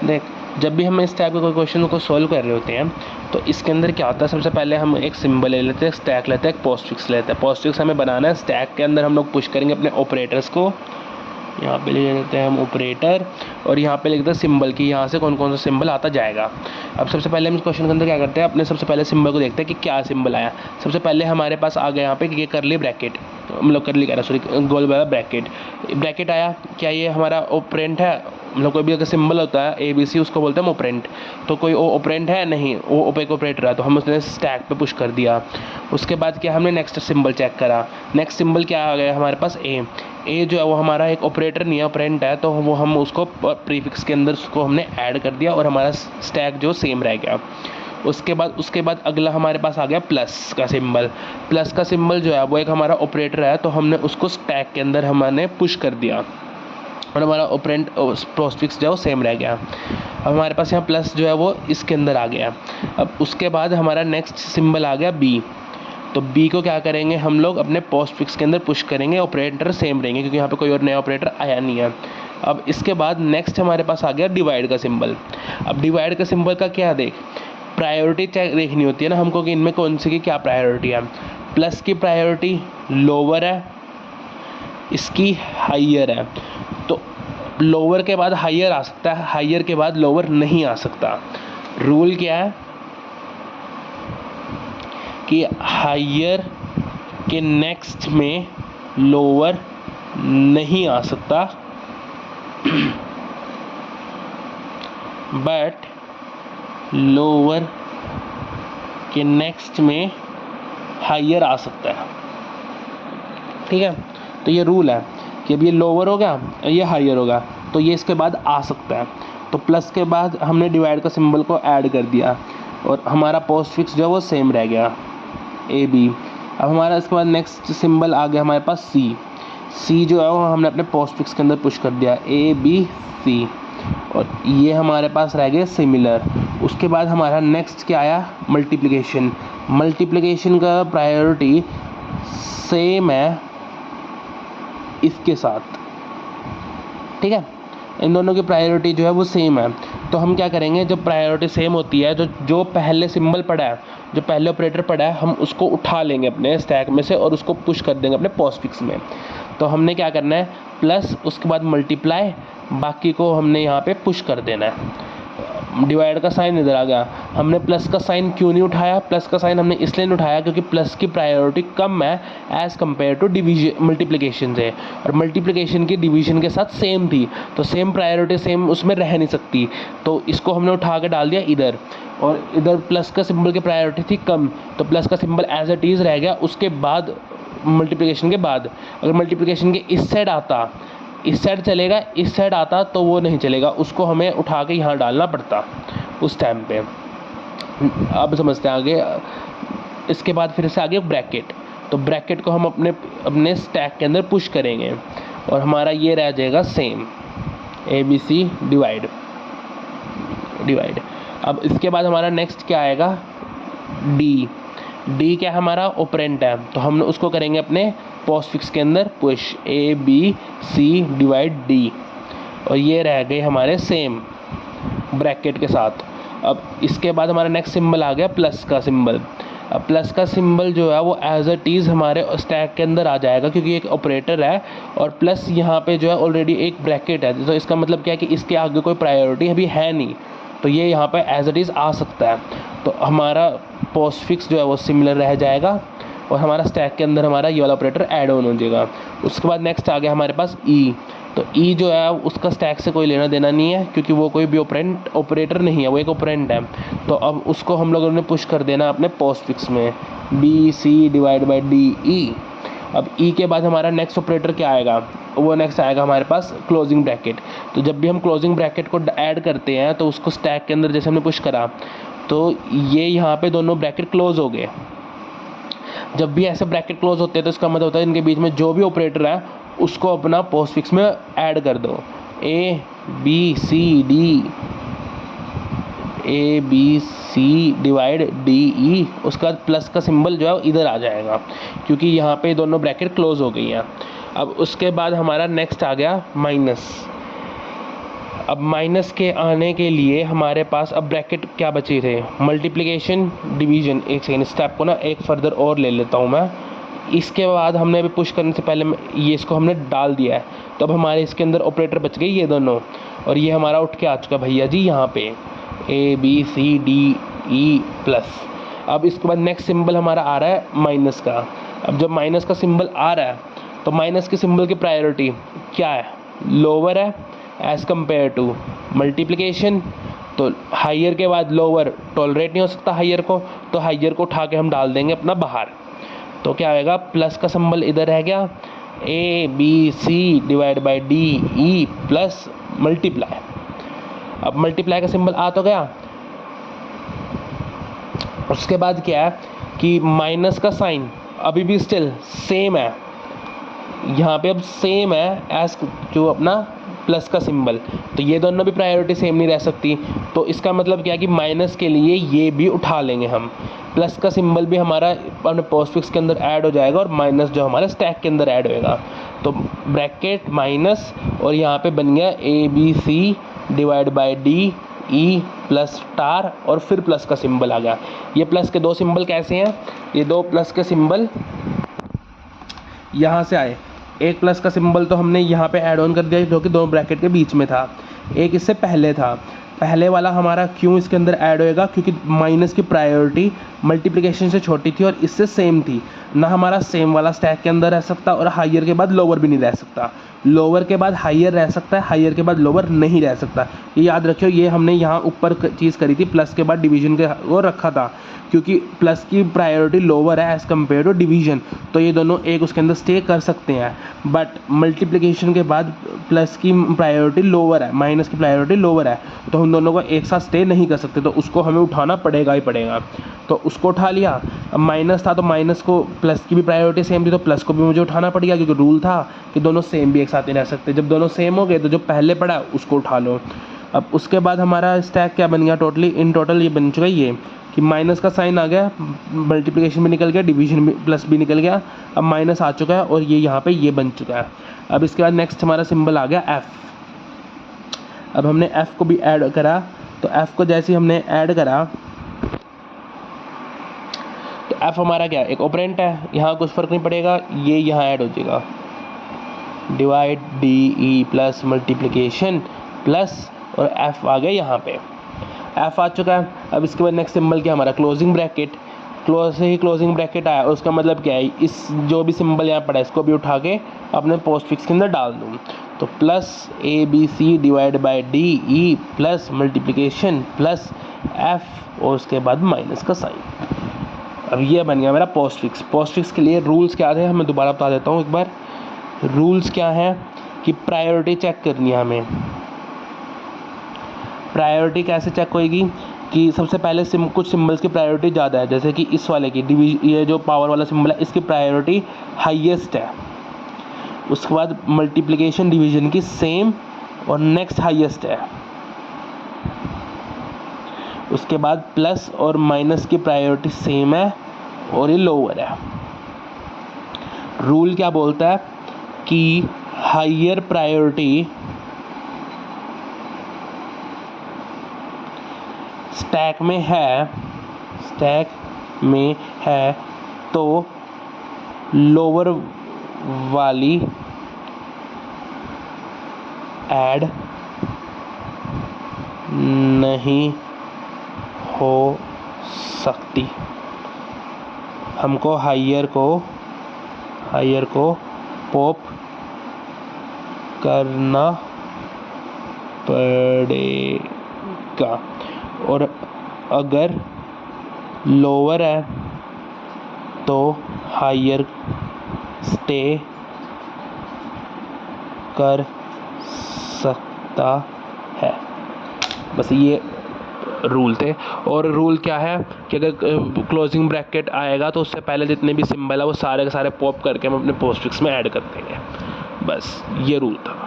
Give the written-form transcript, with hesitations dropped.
देख, जब भी हम इस टाइप के कोई क्वेश्चन को सॉल्व कर रहे होते हैं तो इसके अंदर क्या होता है, सबसे पहले हम एक सिंबल ले लेते हैं, स्टैक लेते हैं, एक पोस्टफिक्स लेते हैं। पोस्टफिक्स हमें बनाना है, स्टैक के अंदर हम लोग पुश करेंगे अपने ऑपरेटर्स को। यहाँ पे ले लेते हैं हम ऑपरेटर, और यहाँ पे लिख देते हैं सिंबल की, यहाँ से कौन कौन सा सिंबल आता जाएगा। अब सबसे पहले हम इस क्वेश्चन के अंदर क्या करते हैं, अपने सबसे पहले सिंबल को देखते हैं कि क्या सिंबल आया। सबसे पहले हमारे पास आ गया यहाँ पे ये करली ब्रैकेट, हम लोग करली कह रहे सॉरी गोल वाला ब्रैकेट आया। क्या ये हमारा ऑपरेंट है, मतलब कोई भी अगर सिंबल होता है ABC उसको बोलते हैं हम ऑपरेंट। तो कोई वो ऑपरेंट है नहीं, वो ओपेक ऑपरेटर है, तो हम उसने स्टैक पे पुश कर दिया। उसके बाद क्या हमने नेक्स्ट सिंबल चेक करा, नेक्स्ट सिंबल क्या आ गया हमारे पास ए जो है वो हमारा एक ऑपरेटर नहीं है, ऑपरेंट है, तो वो हम उसको प्रीफिक्स के अंदर उसको हमने ऐड कर दिया और हमारा स्टैक जो सेम रह गया। उसके बाद अगला हमारे पास आ गया प्लस का सिंबल। प्लस का सिंबल जो है वो एक हमारा ऑपरेटर है, तो हमने उसको स्टैक के अंदर हमने पुश कर दिया और हमारा ऑपरेंट पोस्टफिक्स जो है वो सेम रह गया। अब हमारे पास यहाँ प्लस जो है वो इसके अंदर आ गया। अब उसके बाद हमारा नेक्स्ट सिंबल आ गया बी। तो बी को क्या करेंगे हम लोग अपने पोस्टफिक्स के अंदर पुश करेंगे, ऑपरेटर सेम रहेंगे क्योंकि यहाँ पे कोई और नया ऑपरेटर आया नहीं है। अब इसके बाद नेक्स्ट हमारे पास आ गया डिवाइड का सिंबल। अब डिवाइड का सिंबल का क्या, देख प्रायोरिटी चेक देखनी होती है ना हमको कि इनमें कौन सी की क्या प्रायोरिटी है। प्लस की प्रायोरिटी लोअर है, इसकी हाइयर है, तो लोअर के बाद हाइयर आ सकता है, हाइयर के बाद लोअर नहीं आ सकता। रूल क्या है कि हाइयर के नेक्स्ट में लोअर नहीं आ सकता, बट लोअर के नेक्स्ट में हाइयर आ सकता है। ठीक है, तो ये रूल है कि अब ये लोअर होगा, ये हाइयर होगा, तो ये इसके बाद आ सकता है। तो प्लस के बाद हमने डिवाइड का सिंबल को ऐड कर दिया और हमारा पोस्टफिक्स जो है वो सेम रह गया AB। अब हमारा इसके बाद नेक्स्ट सिंबल आ गया हमारे पास C जो है वो हमने अपने पोस्टफिक्स के अंदर पुश कर दिया ABC, और ये हमारे पास रह गए सिमिलर। उसके बाद हमारा नेक्स्ट क्या आया, मल्टीप्लिकेशन का प्रायोरिटी सेम है इसके साथ। ठीक है, इन दोनों की प्रायोरिटी जो है वो सेम है। तो हम क्या करेंगे, जब प्रायोरिटी सेम होती है तो जो पहले सिंबल पड़ा है, जो पहले ऑपरेटर पड़ा है, हम उसको उठा लेंगे अपने स्टैक में से और उसको पुश कर देंगे अपने पोस्टफिक्स में। तो हमने क्या करना है, प्लस उसके बाद मल्टीप्लाई, बाकी को हमने यहाँ पे पुश कर देना है। डिवाइड का साइन इधर आ गया, हमने प्लस का साइन क्यों नहीं उठाया, प्लस का साइन हमने इसलिए नहीं उठाया क्योंकि प्लस की प्रायोरिटी कम है as compare to division multiplication से, और मल्टीप्लिकेशन की डिवीजन के साथ सेम थी, तो सेम प्रायोरिटी सेम उसमें रह नहीं सकती, तो इसको हमने उठा के डाल दिया इधर। और इधर प्लस का सिंबल की प्रायोरिटी थी कम, तो प्लस का सिंबल एज इट इज़ रह गया। उसके बाद मल्टीप्लिकेशन के बाद अगर मल्टीप्लिकेशन के इस साइड आता, इस साइड चलेगा, इस साइड आता तो वो नहीं चलेगा, उसको हमें उठा के यहाँ डालना पड़ता उस टाइम पे। अब समझते हैं आगे। इसके बाद फिर से आगे ब्रैकेट, तो ब्रैकेट को हम अपने स्टैक के अंदर पुश करेंगे और हमारा ये रह जाएगा सेम ABC डिवाइड। अब इसके बाद हमारा नेक्स्ट क्या आएगा, डी क्या हमारा ऑपरेंट है, तो हम उसको करेंगे अपने पोस्टफिक्स के अंदर पुश ABC डिवाइड D, और ये रह गए हमारे सेम ब्रैकेट के साथ। अब इसके बाद हमारा नेक्स्ट सिंबल आ गया प्लस का सिंबल। अब प्लस का सिंबल जो है वो एज इट इज़ हमारे स्टैक के अंदर आ जाएगा क्योंकि एक ऑपरेटर है और प्लस यहाँ पे जो है ऑलरेडी एक ब्रैकेट है, तो इसका मतलब क्या है कि इसके आगे कोई प्रायोरिटी अभी है नहीं, तो ये यहाँ पे एज इट इज़ आ सकता है। तो हमारा पोस्टफिक्स जो है वो सिमिलर रह जाएगा और हमारा स्टैक के अंदर हमारा ये वाला ऑपरेटर ऐड ऑन हो जाएगा। उसके बाद नेक्स्ट आ गया हमारे पास E, तो E जो है उसका स्टैक से कोई लेना देना नहीं है क्योंकि वो कोई भी ऑपरेटर नहीं है, वो एक ऑपरेंट है, तो अब उसको हम लोगों ने पुश कर देना अपने पोस्टफिक्स में BC डिवाइड बाई DE। अब E के बाद हमारा नेक्स्ट ऑपरेटर क्या आएगा, वो नेक्स्ट आएगा हमारे पास क्लोजिंग ब्रैकेट। तो जब भी हम क्लोजिंग ब्रैकेट को ऐड करते हैं तो उसको स्टैक के अंदर जैसे हमने पुश करा तो ये यहाँ पे दोनों ब्रैकेट क्लोज हो गए। जब भी ऐसे ब्रैकेट क्लोज होते हैं तो इसका मतलब होता है इनके बीच में जो भी ऑपरेटर है उसको अपना पोस्टफिक्स में ऐड कर दो, ABC डिवाइड DE। उसका बाद प्लस का सिंबल जो है इधर आ जाएगा क्योंकि यहाँ पे दोनों ब्रैकेट क्लोज हो गई हैं। अब उसके बाद हमारा नेक्स्ट आ गया माइनस। अब माइनस के आने के लिए हमारे पास अब ब्रैकेट क्या बचे थे, मल्टीप्लिकेशन डिवीजन। एक सेकेंड, स्टेप को ना एक फर्दर और ले लेता हूँ मैं। इसके बाद हमने अभी पुश करने से पहले ये इसको हमने डाल दिया है, तो अब हमारे इसके अंदर ऑपरेटर बच गए ये दोनों, और ये हमारा उठ के आ चुका भैया जी यहाँ पे ABCDE+। अब इसके बाद नेक्स्ट सिंबल हमारा आ रहा है माइनस का। अब जब माइनस का सिंबल आ रहा है तो माइनस के सिंबल की प्रायोरिटी क्या है, लोअर है एज़ कम्पेयर टू मल्टीप्लिकेशन। तो हाइयर के बाद लोअर टॉलरेट नहीं हो सकता हाइयर को, तो हाइयर को उठा के हम डाल देंगे अपना बाहर। तो क्या आएगा, प्लस का सिंबल इधर रह गया, ABC/DE प्लस मल्टीप्लाई। अब मल्टीप्लाई का सिंबल आ तो गया। उसके बाद क्या है कि माइनस का साइन अभी भी स्टिल सेम है, यहाँ पे अब सेम है एज जो अपना प्लस का सिंबल। तो ये दोनों भी प्रायोरिटी सेम नहीं रह सकती। तो इसका मतलब क्या है कि माइनस के लिए ये भी उठा लेंगे हम, प्लस का सिंबल भी हमारा अपने पोस्टफिक्स के अंदर ऐड हो जाएगा और माइनस जो हमारे स्टैक के अंदर ऐड होएगा। तो ब्रैकेट माइनस और यहाँ पे बन गया ABC/DE प्लस स्टार और फिर प्लस का सिंबल आ गया। ये प्लस के दो सिंबल कैसे हैं, ये दो प्लस के सिंबल यहाँ से आए। एक प्लस का सिंबल तो हमने यहाँ पे ऐड ऑन कर दिया जो कि दोनों ब्रैकेट के बीच में था, एक इससे पहले था। पहले वाला हमारा क्यों इसके अंदर ऐड होएगा, क्योंकि माइनस की प्रायोरिटी मल्टीप्लिकेशन से छोटी थी और इससे सेम थी ना। हमारा सेम वाला स्टैक के अंदर रह सकता और हाइयर के बाद लोअर भी नहीं रह सकता, लोअर के बाद हाइयर रह सकता है, हाइयर के बाद लोअर नहीं रह सकता। ये याद रखियो, ये हमने यहाँ ऊपर चीज़ करी थी, प्लस के बाद डिवीजन के वो रखा था, क्योंकि प्लस की प्रायोरिटी लोअर है एज़ कम्पेयर टू डिवीजन। तो ये दोनों एक उसके अंदर स्टे कर सकते हैं, बट मल्टीप्लिकेशन के बाद प्लस की प्रायोरिटी लोअर है, माइनस की प्रायोरिटी लोअर है, तो हम दोनों को एक साथ स्टे नहीं कर सकते। तो उसको हमें उठाना पड़ेगा ही पड़ेगा। तो उसको उठा लिया। अब माइनस था तो माइनस को, प्लस की भी प्रायोरिटी सेम थी तो प्लस को भी मुझे उठाना पड़ गया, क्योंकि रूल था कि दोनों सेम भी एक साथ नहीं रह सकते। जब दोनों सेम हो गए तो जो पहले पड़ा उसको उठा लो। अब उसके बाद हमारा स्टैक क्या बन गया, टोटली इन टोटल ये बन चुका है ये कि माइनस का साइन आ गया, मल्टीप्लिकेशन भी निकल गया, डिवीजन भी प्लस भी निकल गया। अब माइनस आ चुका है और ये यहाँ पे ये बन चुका है। अब इसके बाद नेक्स्ट हमारा सिंबल आ गया F। अब हमने F को भी ऐड करा, तो F को जैसे हमने ऐड करा तो F हमारा क्या, एक ऑपरेंट है, यहाँ कुछ फर्क नहीं पड़ेगा, ये यहाँ ऐड हो जाएगा, divide DE plus multiplication plus और F आ गया यहाँ पे, F आ चुका है। अब इसके बाद नेक्स्ट सिंबल क्या हमारा, क्लोजिंग ब्रैकेट। क्लोजिंग ब्रैकेट आया, उसका मतलब क्या है, इस जो भी सिंबल यहाँ पड़ा है इसको भी उठा के अपने पोस्टफिक्स के अंदर डाल दूँ। तो plus ABC/DE plus multiplication plus F और उसके बाद माइनस का साइन। अब ये बन गया मेरा पोस्टफिक्स। पोस्टफिक्स के लिए रूल्स क्या थे, मैं दोबारा बता देता हूँ एक बार। रूल्स क्या है कि प्रायोरिटी चेक करनी है हमें। प्रायोरिटी कैसे चेक होएगी कि सबसे पहले कुछ सिंबल्स की प्रायोरिटी ज़्यादा है, जैसे कि इस वाले की ये जो पावर वाला सिंबल है इसकी प्रायोरिटी हाईएस्ट है। उसके बाद मल्टीप्लिकेशन डिवीजन की सेम और नेक्स्ट हाईएस्ट है। उसके बाद प्लस और माइनस की प्रायोरिटी सेम है और ये लोअर है। रूल क्या बोलता है कि हाइयर प्रायोरिटी स्टैक में है तो लोअर वाली ऐड नहीं हो सकती। हमको हाइयर को पॉप करना पड़ेगा और अगर लोअर है तो हाइयर स्टे कर सकता है। बस ये रूल थे। और रूल क्या है कि अगर क्लोजिंग ब्रैकेट आएगा तो उससे पहले जितने भी सिंबल है वो सारे के सारे पॉप करके हम अपने पोस्टफिक्स में ऐड कर देंगे। बस ये रूल था।